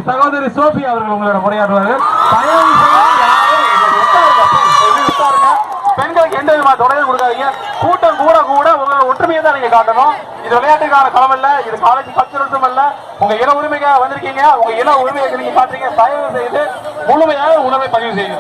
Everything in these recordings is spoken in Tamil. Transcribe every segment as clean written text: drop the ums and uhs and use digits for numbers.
சகோதரி சோபி அவர்கள் உங்களோட உரையாடுவார்கள். பெண்களுக்கு எந்த விதமான தொடர்பு கொடுக்காதீங்க. கூட்டம் கூட கூட உங்களோட ஒற்றுமையை தான் நீங்க காட்டணும். இது விளையாட்டுக்கான களம் இல்ல, இது காலேஜ் கல்ச்சரல்ஸும் அல்ல. உங்க இன உரிமைக்காக வந்திருக்கீங்க. உங்க இன உரிமையை நீங்க காட்டுறீங்க. தயவு செய்து முழுமையாக உணவை பதிவு செய்யுங்க.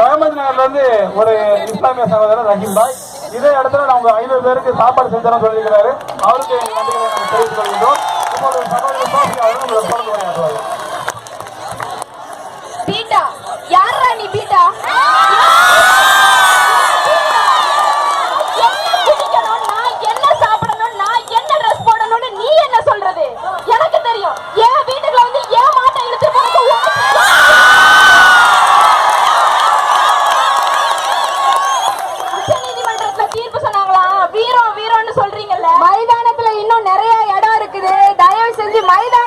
அகமது நகர்ல இருந்து ஒரு இஸ்லாமிய சகோதரர் ரஹீம் பாய் இதே இடத்துல நம்ம 500 பேருக்கு சாப்பாடு செஞ்சோம் சொல்லியிருக்கிறாரு. அவருக்கு நன்றிகளை நாங்கள் தெரிவித்துக் கொள்கின்றோம். இப்போது சகோதரி சோபி அவர்கள் உங்களை தொடர்ந்து உரையாற்றுவார்கள். பீட்டா யாரா நீ? பீட்டா என்ன குடிக்கணும், நான் என்ன சாப்பிடணும், நான் என்ன ட்ரெஸ் போடணும்னு நீ என்ன சொல்றது? எனக்கு தெரியும். என் வீட்டுக்குள்ள வந்து ஏன் மாட்டை இழுத்து போறது? உச்சநீதிமன்றத்துல தீர்ப்பு சொன்னாங்களா? வீரம் வீரம்னு சொல்றீங்கல்ல, மைதானத்துல இன்னும் நிறைய இடம் இருக்குது. தயவு செஞ்சு மைதான